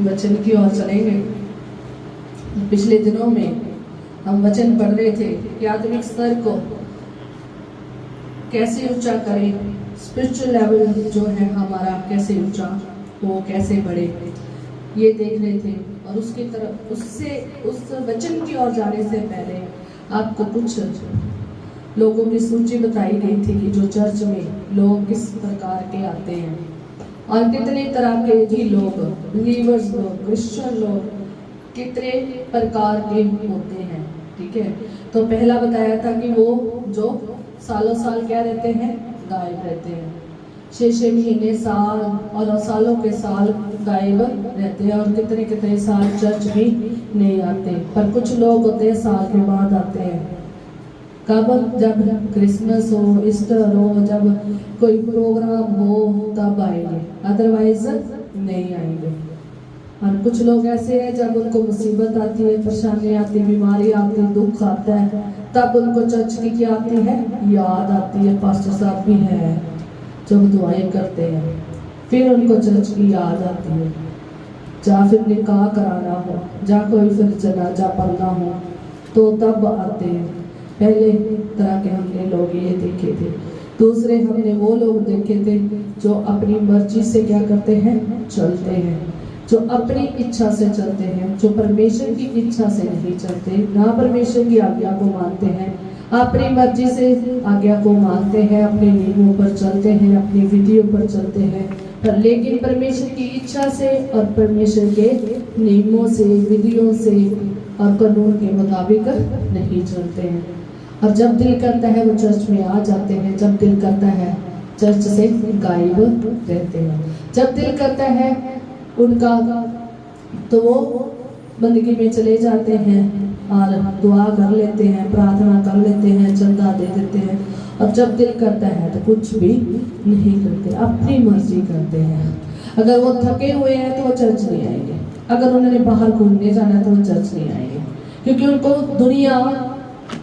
वचन की ओर चलेंगे। पिछले दिनों में हम वचन पढ़ रहे थे कि आत्मिक स्तर को कैसे ऊंचा करें, स्पिरिचुअल लेवल जो है हमारा कैसे ऊंचा हो, कैसे बढ़े, ये देख रहे थे। और उसकी तरफ उस वचन की ओर जाने से पहले आपको कुछ लोगों की सूची बताई गई थी कि जो चर्च में लोग किस प्रकार के आते हैं और कितने तरह के भी लोग, बिलीवर्स लोग, क्रिश्चियन लोग कितने प्रकार के होते हैं। ठीक है, तो पहला बताया था कि वो जो सालों साल क्या रहते हैं, गायब रहते हैं, 6 महीने, साल और सालों के साल गायब रहते हैं और कितने कितने साल चर्च भी नहीं आते। पर कुछ लोग होते हैं साल के बाद आते हैं। कब? जब क्रिसमस हो, ईस्टर हो, जब कोई प्रोग्राम हो तब आएंगे, अदरवाइज नहीं आएंगे। और कुछ लोग ऐसे हैं जब उनको मुसीबत आती है, परेशानी आती है, बीमारी आती है, दुख आता है, तब उनको चर्च की क्या आती है, याद आती है। पास्टर साहब भी है जो दुआएं करते हैं, फिर उनको चर्च की याद आती है। जा फिर निकाह कराना हो, जा कोई फिर जनाजा पढ़ना हो तो तब आते हैं। पहले तरह के हमने लोग ये देखे थे। दूसरे हमने वो लोग देखे थे जो अपनी मर्जी से क्या करते हैं, चलते हैं, जो अपनी इच्छा से चलते हैं, जो परमेश्वर की इच्छा से नहीं चलते, ना परमेश्वर की आज्ञा को मानते हैं, अपनी मर्जी से आज्ञा को मानते हैं, अपने नियमों पर चलते हैं, अपनी विधियों पर चलते हैं, पर लेकिन परमेश्वर की इच्छा से और परमेश्वर के नियमों से, विधियों से और कानून के मुताबिक नहीं चलते हैं। और जब दिल करता है वो चर्च में आ जाते हैं, जब दिल करता है चर्च से गायब रहते हैं। जब दिल करता है उनका तो वो बंदगी में चले जाते हैं और दुआ कर लेते हैं, प्रार्थना कर लेते हैं, चंदा दे देते हैं। और जब दिल करता है तो कुछ भी नहीं करते, अपनी मर्जी करते हैं। अगर वो थके हुए हैं तो वो चर्च नहीं आएंगे, अगर उन्होंने बाहर घूमने जाना है तो वो चर्च नहीं आएंगे, क्योंकि उनको दुनिया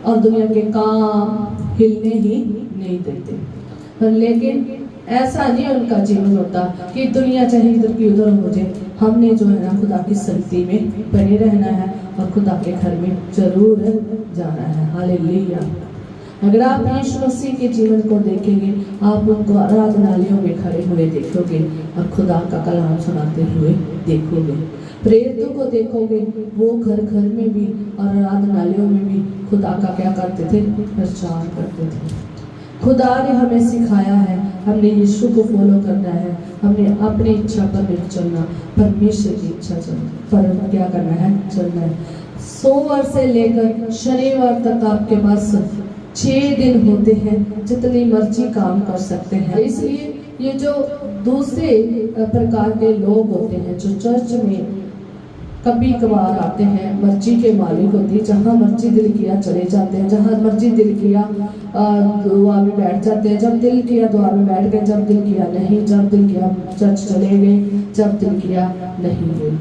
और दुनिया के काम हिलने ही नहीं देते। पर लेकिन ऐसा नहीं उनका जीवन होता कि दुनिया चाहे इधर की उधर हो जाए, हमने जो है ना खुदा की संगति में बने रहना है और खुदा के घर में जरूर जाना है। हालेलुया। अगर आप यीशु मसीह के जीवन को देखेंगे, आप उनको आराधनालयों में खड़े हुए देखोगे और खुदा का कलाम सुनाते हुए देखोगे। प्रेरितों को देखोगे, वो घर घर में भी और आराधनालयों में भी खुदा का क्या करते थे, प्रचार करते थे। खुदा ने हमें सिखाया है, हमने यीशु को फॉलो करना है, हमने अपनी इच्छा पर नहीं चलना, परमेश्वर की इच्छा पर क्या करना है, चलना है। सोमवार से लेकर शनिवार तक आपके पास 6 दिन होते हैं, जितनी मर्जी काम कर सकते हैं। इसलिए ये जो दूसरे प्रकार के लोग होते हैं जो चर्च में कभी कभार आते हैं, मर्जी के मालिक होती है, जहाँ मर्जी दिल किया चले जाते हैं, जहाँ मर्जी दिल किया दुआ में बैठ जाते हैं, जब दिल किया दुआ में बैठ गए, जब दिल किया नहीं, जब दिल किया चर्च चले गए, जब दिल किया नहीं गए।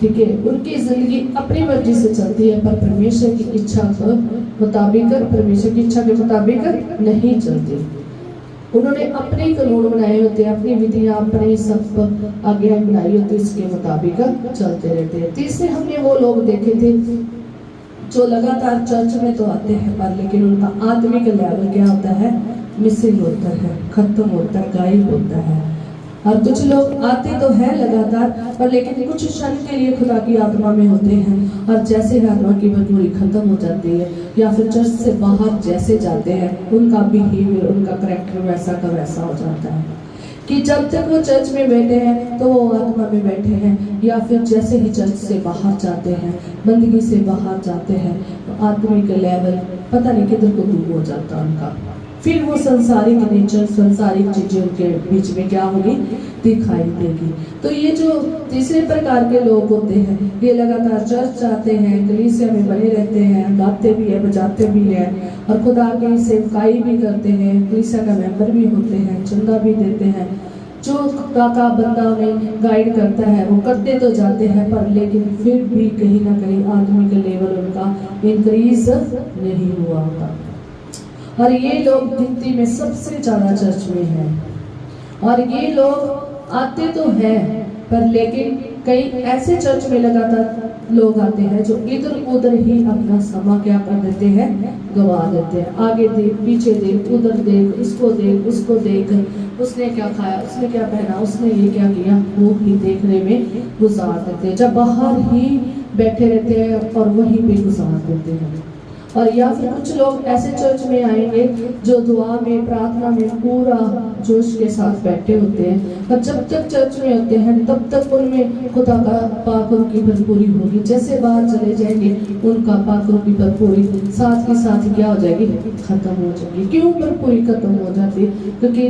ठीक है, उनकी जिंदगी अपनी मर्जी से चलती है, पर परमेश्वर की इच्छा के मुताबिक, परमेश्वर की इच्छा के मुताबिक नहीं चलती। उन्होंने अपने कानून बनाए होते हैं, अपनी विधियां, अपने सब आज्ञाएं बनाई होती है, इसके मुताबिक चलते रहते हैं। तीसरे हमने वो लोग देखे थे जो लगातार चर्च में तो आते हैं, पर लेकिन उनका आत्मिक लेवल क्या होता है, मिसिंग होता है, खत्म होता है, गायब होता है। और कुछ लोग आते तो हैं लगातार, पर लेकिन कुछ क्षण के लिए खुदा की आत्मा में होते हैं और जैसे आत्मा की भरपूरी खत्म हो जाती है या फिर चर्च से बाहर जैसे जाते हैं, उनका बिहेवियर, उनका करैक्टर वैसा का वैसा हो जाता है कि जब तक वो चर्च में बैठे हैं तो वो आत्मा में बैठे हैं, या फिर जैसे ही चर्च से बाहर जाते हैं, बंदगी से बाहर जाते हैं, तो आत्मिक लेवल पता नहीं किधर को दूर हो जाता है उनका। फिर वो संसारिक नेचर, संसारिक चीजें उनके बीच में क्या होगी, दिखाई देगी। तो ये जो तीसरे प्रकार के लोग होते हैं, ये लगातार चर्च आते हैं, कलीसिया में बने रहते हैं, गाते भी है, बजाते भी है और खुदा की सेवकाई भी करते हैं, कलीसिया का मेंबर भी होते हैं, चंदा भी देते हैं। जो खुदा का बंदा उन्हें गाइड करता है वो करते तो जाते हैं, पर लेकिन फिर भी कहीं ना कहीं आत्मिक लेवल उनका इंक्रीज नहीं हुआ होता। और ये लोग गिनती में सबसे ज्यादा चर्च में हैं और ये लोग आते तो हैं पर लेकिन कई ऐसे चर्च में लगातार लोग आते हैं जो इधर उधर ही अपना समय क्या कर देते हैं, गवा देते हैं। आगे देख, पीछे देख, उधर देख, इसको देख, उसको देख, उसने क्या खाया, उसने क्या पहना, उसने ये क्या किया, वो ही देखने में गुजार देते हैं। जब बाहर ही बैठे रहते हैं और वहीं पे गुजार देते हैं। और या फिर कुछ लोग ऐसे चर्च में आएंगे जो दुआ में, प्रार्थना में पूरा जोश के साथ बैठे होते हैं, और जब तक चर्च में होते हैं तब तक उनमें खुदा का पाक की भरपूरी होगी। जैसे बाहर चले जाएंगे उनका पाक की भरपूरी साथ के साथ क्या हो जाएगी, खत्म हो जाएगी। क्यों भरपूरी खत्म हो जाती? क्योंकि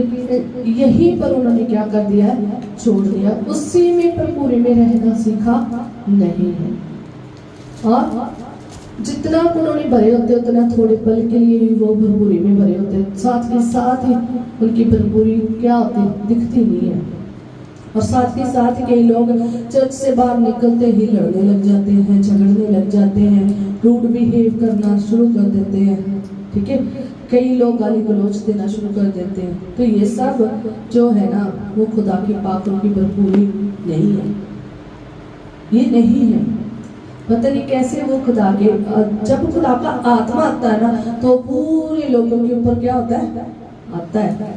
यहीं पर उन्होंने क्या कर दिया है, छोड़ दिया, उसी में भरपूरी में रहना सीखा नहीं है। और जितना उन्होंने भरे होते उतना थोड़े पल के लिए ही वो भरपूरी में भरे होते, साथ के साथ ही उनकी भरपूरी क्या होती, दिखती नहीं है। और साथ के साथ ही कई लोग चर्च से बाहर निकलते ही लड़ने लग जाते हैं, झगड़ने लग जाते हैं, रूड बिहेव करना शुरू कर देते हैं। ठीक है, कई लोग गाली गलौज देना शुरू कर देते हैं। तो ये सब जो है ना, वो खुदा की पाकों की भरपूरी नहीं है, ये नहीं है। पता नहीं कैसे वो खुदा के, जब खुदा का आत्मा आता है ना तो पूरे लोगों के ऊपर क्या होता है, आता है।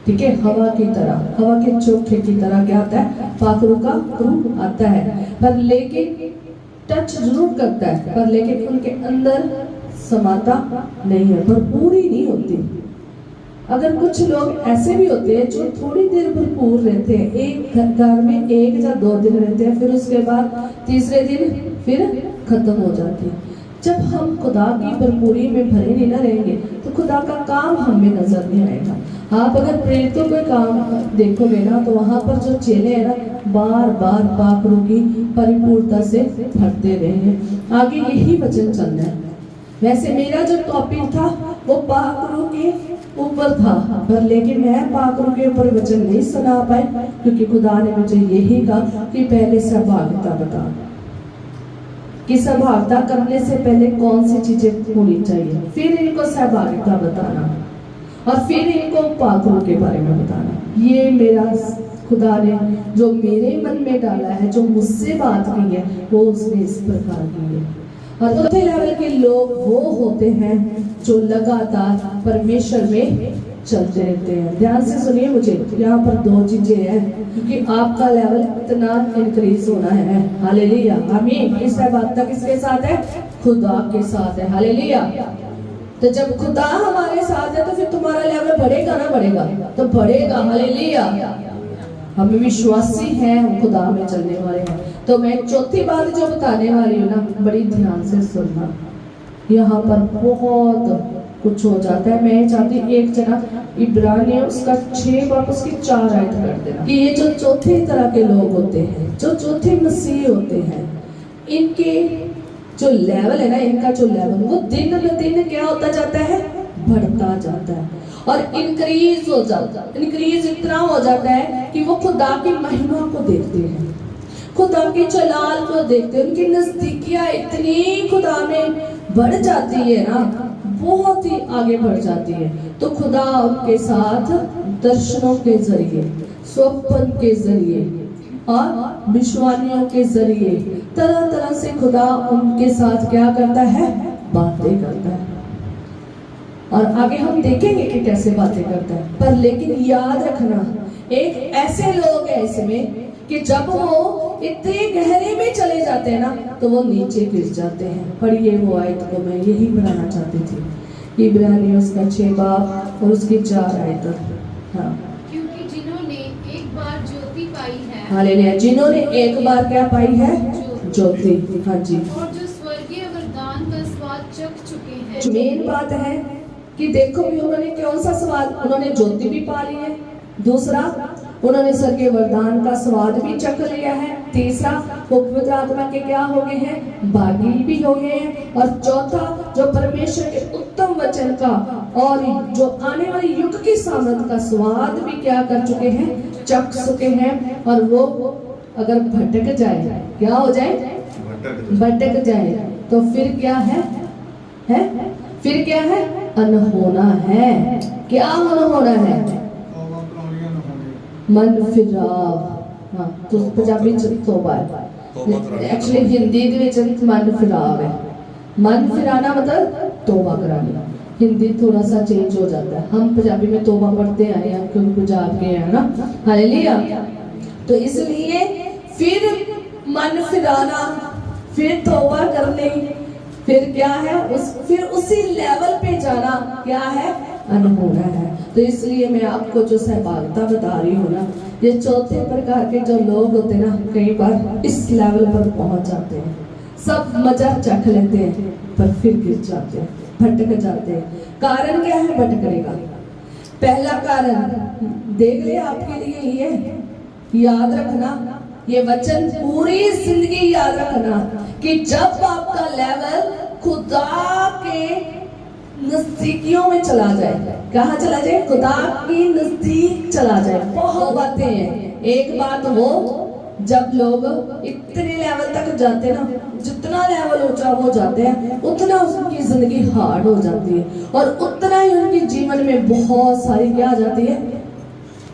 ठीक है, हवा की तरह, हवा के चोखे की तरह क्या आता है, पाखरू का रूह आता है। पर लेकिन टच जरूर करता है, पर लेकिन उनके अंदर समाता नहीं है, भरपूरी नहीं होती। अगर कुछ लोग ऐसे भी होते हैं जो थोड़ी देर भरपूर रहते हैं, एक घर में 1 या 2 दिन रहते हैं, फिर उसके बाद तीसरे दिन फिर खत्म हो जाती है। जब हम खुदा की भरपूरी में भरे नहीं ना रहेंगे तो खुदा का काम हमें नजर नहीं आएगा। आप अगर प्रेरितों के काम देखोगे ना तो वहां पर जो चेले हैं ना, बार बार पाखरू की परिपूर्णता से भरते रहे हैं। आगे यही वचन चलना है। वैसे मेरा जो टॉपिक था वो पाखरू के ऊपर था, पर लेकिन मैं पाखरू के ऊपर वचन नहीं सुना पाई, क्योंकि खुदा ने मुझे यही कहा कि पहले सहभागिता बता, कि सहभागिता करने से पहले कौन सी चीजें होनी चाहिए, फिर इनको सहभागिता बताना और फिर इनको पाखरू के बारे में बताना। ये मेरा खुदा ने जो मेरे मन में डाला है, जो मुझसे बात की है, वो उसने इस प्रकार की है। और चौथे लेवल के लोग वो होते हैं जो लगातार परमेश्वर में चलते रहते हैं। ध्यान से सुनिए, मुझे यहाँ पर 2 चीजें हैं, क्योंकि आपका लेवल इतना इंक्रीज होना है। हालेलुया, आमीन। इस बात किसके साथ है, खुदा के साथ है। हालेलुया। तो जब खुदा हमारे साथ है तो फिर तुम्हारा लेवल बढ़ेगा ना, बढ़ेगा तो बढ़ेगा। हालेलुया। हम विश्वासी हैं, हम खुदा में चलने वाले हैं। तो मैं चौथी बात जो बताने वाली हूँ ना, बड़ी ध्यान से सुनना। यहाँ पर बहुत कुछ हो जाता है। मैं चाहती एक जना इब्रानी उसका 6 बार उसकी 4 आयत कर देना, कि ये जो चौथे तरह के लोग होते हैं, जो चौथे मसीह होते हैं, इनके जो लेवल है ना, इनका जो लेवल वो दिन ब दिन क्या होता जाता है, बढ़ता जाता है और इंक्रीज हो जाता है। इंक्रीज इतना हो जाता है कि वो खुदा की महिमा को देखते हैं, खुदा के जलाल को देखते हैं। उनकी नजदीकियां इतनी खुदा में बढ़ जाती है ना, बहुत ही आगे बढ़ जाती है। तो खुदा उनके साथ दर्शनों के जरिए, स्वप्न के जरिए और भविष्यवाणियों के जरिए तरह तरह से खुदा उनके साथ क्या करता है, बातें करता है। और आगे हम देखेंगे कि कैसे बातें करता है। पर लेकिन याद रखना, एक ऐसे लोग हैं इसमें कि जब वो इतने गहरे में चले जाते हैं ना तो वो नीचे गिर जाते हैं। पढ़िए वो आयत को, मैं यही पढ़ाना चाहती थी। इब्रानी उसका 6 बाब और उसकी 4 आयत। हाँ, क्योंकि जिन्होंने एक बार ज्योति पाई है, हालेलुया, जिन्होंने एक बार क्या पाई है, ज्योति। हाँ जी, और जो स्वर्गीय वरदान का स्वाद चख चुके हैं। मेन बात है कि देखो भी उन्होंने कौन सा स्वाद, उन्होंने ज्योति भी पा ली है। दूसरा, उन्होंने स्वर्गीय वरदान का स्वाद भी चख लिया है। तीसरा, वो पवित्र आत्मा के क्या हो गए हैं, भागी भी हो गए हैं। और चौथा, जो परमेश्वर के उत्तम वचन का और जो आने वाले युग की सामर्थ का स्वाद भी क्या कर चुके हैं, चख चुके हैं। और वो अगर भटक जाए, क्या हो जाए, भटक जाए, तो फिर क्या है, फिर क्या है, अनहोना है। क्या अनहोना है, मन फिराव, हाँ तो पंजाबी च तौबा है एक्चुअली हिंदी दे विच मन फिराव है मन फिराना मतलब तौबा कराना हिंदी थोड़ा सा चेंज हो जाता है हम पंजाबी में तौबा पढ़ते आए हैं क्योंकि पंजाब के हैं ना हालेलुया तो इसलिए फिर मन फिराना फिर तौबा करनी फिर क्या है फिर उसी लेवल पे जाना क्या है अनहोना है तो इसलिए मैं आपको जो सहभागिता बता रही हूँ ना ये चौथे प्रकार के जो लोग होते हैं ना कई बार इस लेवल पर पहुंच जाते हैं सब मजा चख लेते हैं पर फिर गिर जाते हैं भटक जाते हैं कारण क्या है भटकने का पहला कारण देख लिया आपके लिए ये याद रखना ये वचन पूरी जिंदगी याद रखना कि जब आपका लेवल खुदा के नजदीकियों में चला जाए कहाँ चला जाए खुदा की नजदीक चला जाए बहुत बातें हैं एक बात वो जब लोग इतने लेवल तक जाते ना जितना लेवल ऊंचा वो जाते हैं उतना उनकी जिंदगी हार्ड हो जाती है और उतना ही उनके जीवन में बहुत सारी क्या आ जाती है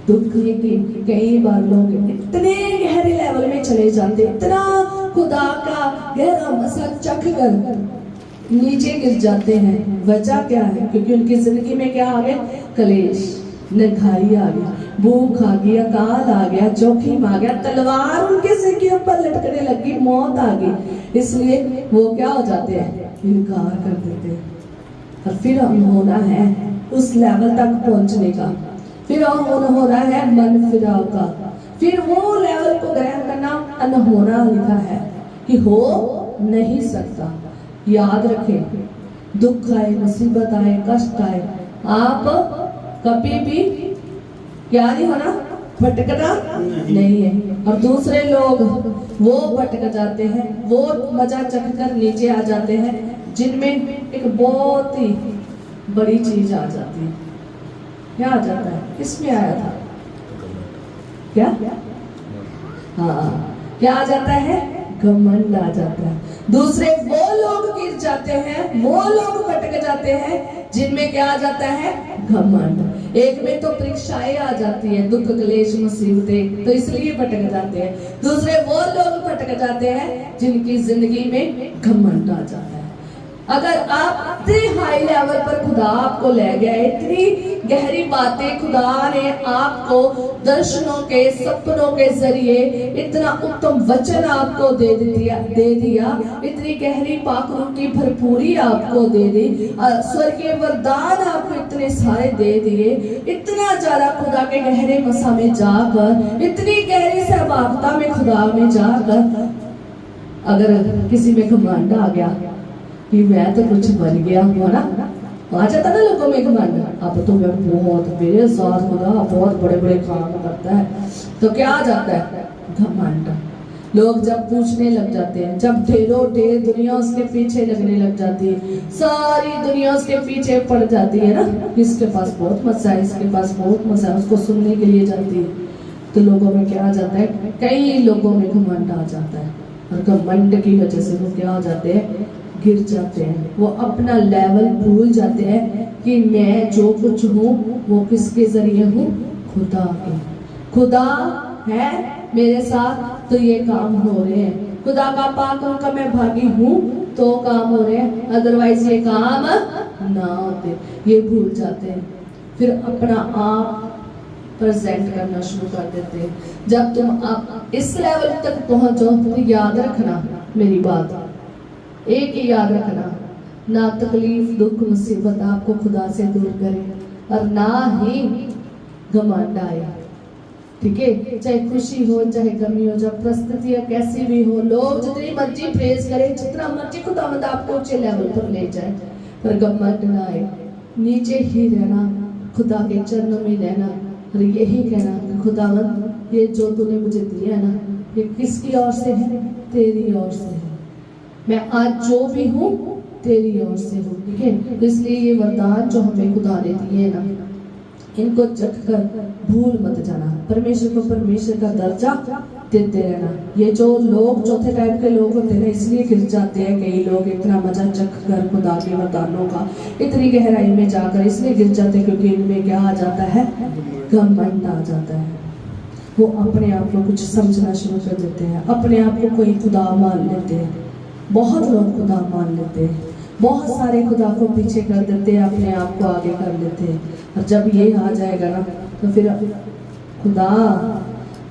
दुख की कई बार लोग इतने गहरे लेवल में चले जाते इतना खुदा का गहरा मसा चख कर नीचे गिर जाते हैं वजह क्या है क्योंकि उनकी जिंदगी में क्या आ गया कलेश नंगाई आ गई भूख आ गई अकाल आ गया जोखिम आ गया तलवार उनके सिर के ऊपर लटकने लगी मौत आ गई इसलिए वो क्या हो जाते हैं इनकार कर देते हैं और फिर होना है उस लेवल तक पहुंचने का फिर होना है मन फिराव का फिर वो लेवल को ग्रहण करना अनहोना लिखा है कि हो नहीं सकता याद रखें दुख आए मुसीबत आए कष्ट आए आप कभी भी क्या नहीं होना भटकना नहीं है और दूसरे लोग वो भटक जाते हैं वो मजा चख कर नीचे आ जाते हैं जिनमें एक बहुत ही बड़ी चीज आ जाती है क्या आ जाता है किसमें आया था क्या हाँ क्या आ जाता है घमंड आ जाता है दूसरे वो लोग गिर जाते हैं वो लोग भटक जाते हैं जिनमें क्या आ जाता है घमंड एक में तो परीक्षाएं आ जाती है दुख क्लेश मुसीबतें तो इसलिए भटक जाते हैं दूसरे वो लोग भटक जाते हैं जिनकी जिंदगी में घमंड आ जाता है अगर आप इतने हाई लेवल पर खुदा आपको ले गया इतनी गहरी बातें खुदा ने आपको दर्शनों के सपनों के जरिए इतना उत्तम वचन आपको दे दिया इतनी गहरी पाकरों की भरपूरी आपको दे दी स्वर्गीय वरदान आपको इतने सारे दे दिए इतना ज्यादा खुदा के गहरे मसा में जाकर इतनी गहरी सहभागिता में खुदा में जाकर अगर किसी में घमंड आ गया कि मैं तो कुछ बन गया हूँ ना आ जाता ना लोगों में घमंड अब तो मैं बहुत मेरे साथ खुदा बहुत बड़े बड़े काम करता है तो क्या आ जाता है घमंड लोग जब पूछने लग जाते हैं जब ढेरों ढेर दुनिया उसके पीछे लगने लग जाती है सारी दुनिया उसके पीछे पड़ जाती है ना इसके पास बहुत मजा है इसके पास बहुत मजा है उसको सुनने के लिए जाती है तो लोगों में क्या आ जाता है कई लोगों में घमंड आ जाता है और घमंड की वजह से वो क्या हो जाते हैं गिर जाते हैं वो अपना लेवल भूल जाते हैं कि मैं जो कुछ हूँ वो किसके जरिए हूँ खुदा के खुदा है मेरे साथ तो ये काम हो रहे हैं खुदा का पाक का मैं भागी हूँ तो काम हो रहे हैं अदरवाइज ये काम ना होते ये भूल जाते हैं फिर अपना आप प्रेजेंट करना शुरू कर देते हैं जब तुम आप इस लेवल तक पहुंचो तो याद रखना मेरी बात एक ही याद रखना ना तकलीफ दुख मुसीबत आपको खुदा से दूर करे और ना ही घमंड आए ठीक है चाहे खुशी हो चाहे गमी हो जब परिस्थितियां कैसी भी हो लोग जितनी मर्जी प्रेज करें जितना मर्जी खुदावंद आपको ऊंचे लेवल पर ले जाए पर घमंड ना आए नीचे ही रहना खुदा के चरणों में रहना और यही कहना कि खुदावंद ये जो तूने मुझे दिया है ना ये किसकी ओर से है तेरी ओर से है मैं आज जो भी हूँ तेरी ओर से हूँ ठीक है तो इसलिए ये वरदान जो हमें खुदा ने दिए ना इनको चख कर भूल मत जाना परमेश्वर को परमेश्वर का दर्जा देते रहना ये जो लोग चौथे टाइप के लोग होते हैं इसलिए गिर जाते हैं कई लोग इतना मजा चख कर खुदा के वरदानों का इतनी गहराई में जाकर इसलिए गिर जाते हैं क्योंकि इनमें क्या आ जाता है घमंड आ जाता है वो अपने आप को कुछ समझना शुरू कर देते हैं, अपने आप को कोई खुदा मान लेते हैं। बहुत लोग खुदा मान लेते हैं, बहुत सारे खुदा को पीछे कर देते हैं, अपने आप को आगे कर लेते हैं। और जब ये आ जाएगा ना तो फिर खुदा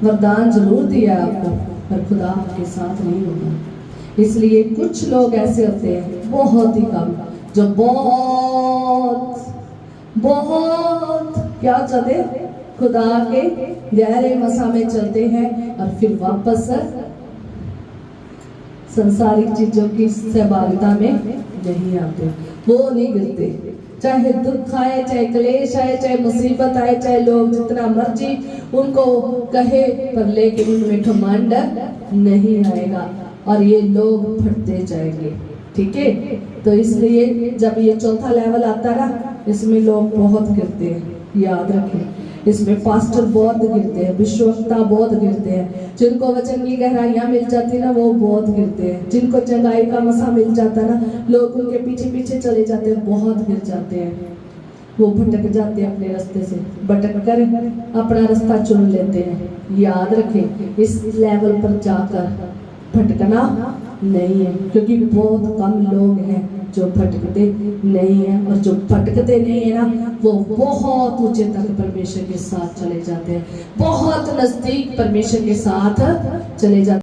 वरदान जरूर दिया आपको, पर खुदा आपके साथ नहीं होगा। इसलिए कुछ लोग ऐसे होते हैं, बहुत ही कम, जो बहुत बहुत क्या चाहते, खुदा के गहरे मसा में चलते हैं और फिर वापस संसारिक चीजों की सहभागिता में नहीं आते। वो नहीं गिरते, चाहे दुख आए, चाहे क्लेश आए, चाहे मुसीबत आए, चाहे लोग जितना मर्जी उनको कहे, पर लेकिन उनमें घमंड नहीं आएगा और ये लोग फटते जाएंगे। ठीक है, तो इसलिए जब ये चौथा लेवल आता है ना, इसमें लोग बहुत गिरते हैं, याद रखें। इसमें पास्टर बहुत गिरते हैं, विश्ववक्ता बहुत गिरते हैं, जिनको वचन की गहराइयां मिल जाती है ना वो बहुत गिरते हैं, जिनको चंगाई का मसा मिल जाता है ना लोग उनके पीछे पीछे चले जाते हैं, बहुत गिर जाते हैं। वो भटक जाते हैं अपने रास्ते से, भटक कर अपना रास्ता चुन लेते हैं। याद रखें, इस लेवल पर जाकर भटकना नहीं है, क्योंकि बहुत कम लोग हैं जो भटकते नहीं है, और जो भटकते नहीं है ना वो बहुत ऊंचे तक परमेश्वर के साथ चले जाते हैं, बहुत नजदीक परमेश्वर के साथ चले जाते हैं।